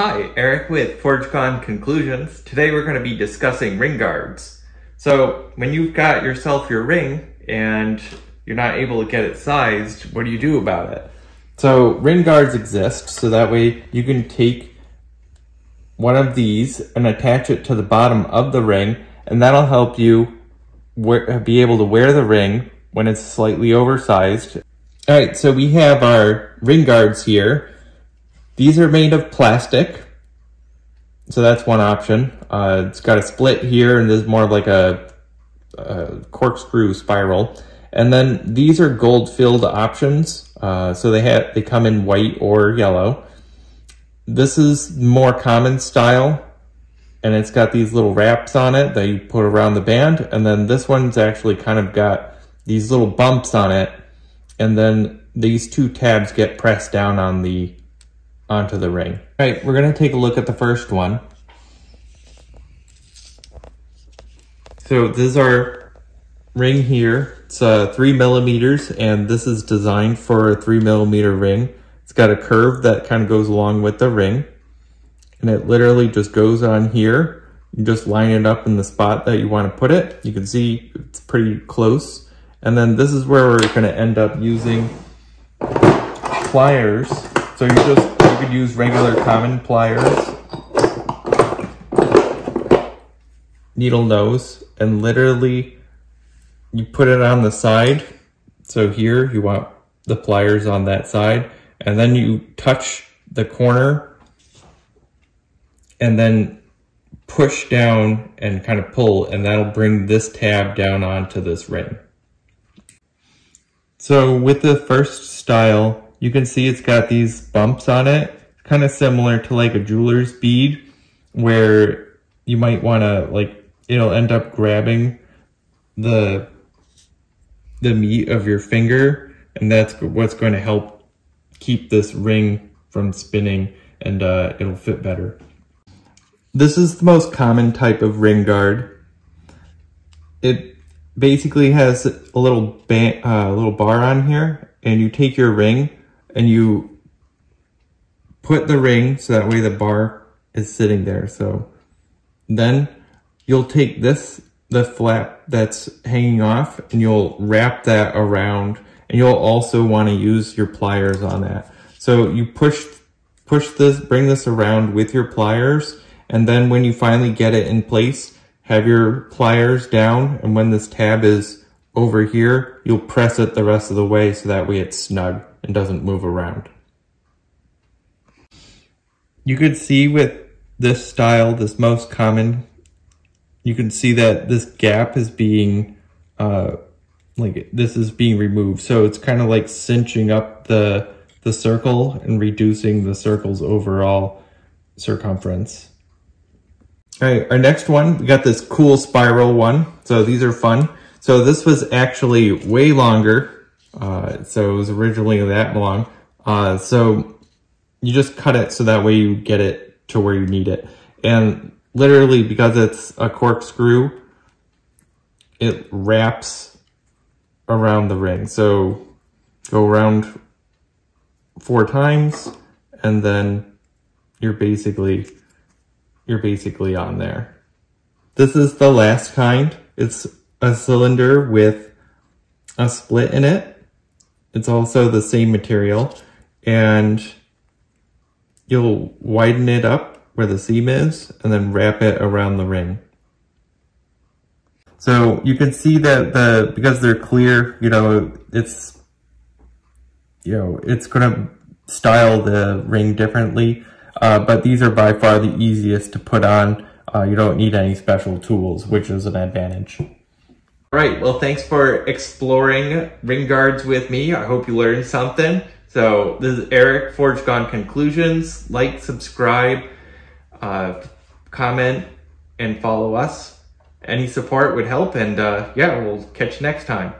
Hi, Eric with ForgeCon Conclusions. Today we're going to be discussing ring guards. So when you've got yourself your ring and you're not able to get it sized, what do you do about it? So ring guards exist so that way you can take one of these and attach it to the bottom of the ring, and that'll help you be able to wear the ring when it's slightly oversized. All right, so we have our ring guards here. These are made of plastic, so that's one option. It's got a split here, and there's more like a corkscrew spiral. And then these are gold-filled options, so they come in white or yellow. This is more common style, and it's got these little wraps on it that you put around the band. And then this one's actually kind of got these little bumps on it, and then these two tabs get pressed down onto the ring. All right, we're gonna take a look at the first one. So this is our ring here. It's 3 millimeters, and this is designed for a 3 millimeter ring. It's got a curve that kind of goes along with the ring, and it literally just goes on here. You just line it up in the spot that you want to put it. You can see it's pretty close. And then this is where we're gonna end up using pliers. So you could use regular common pliers, needle nose, and literally you put it on the side. So here you want the pliers on that side, and then you touch the corner and then push down and kind of pull, and that'll bring this tab down onto this ring. So with the first style, you can see it's got these bumps on it, kind of similar to like a jeweler's bead, where you might want to, it'll end up grabbing the meat of your finger, and that's what's going to help keep this ring from spinning, and it'll fit better. This is the most common type of ring guard. It basically has a little bar on here, and you take your ring and you put the ring so that way the bar is sitting there. So then you'll take the flap that's hanging off, and you'll wrap that around, and you'll also want to use your pliers on that. So you push this, bring this around with your pliers, and then when you finally get it in place, have your pliers down, and when this tab is over here, you'll press it the rest of the way so that way it's snug and doesn't move around. You could see with this style, this most common, you can see that this gap is being, this is being removed. So it's kind of like cinching up the circle and reducing the circle's overall circumference. All right, our next one, we got this cool spiral one. So these are fun. So this was actually way longer. So it was originally that long. So you just cut it so that way you get it to where you need it. And literally, because it's a corkscrew, it wraps around the ring. So go around 4 times, and then you're basically on there. This is the last kind. It's a cylinder with a split in it. It's also the same material, and you'll widen it up where the seam is and then wrap it around the ring. So you can see that because they're clear, it's gonna style the ring differently, but these are by far the easiest to put on. You don't need any special tools, which is an advantage. All right, well, thanks for exploring ring guards with me. I hope you learned something. So this is Eric, ForgeCon Conclusions. Like, subscribe, comment, and follow us. Any support would help, and yeah, we'll catch you next time.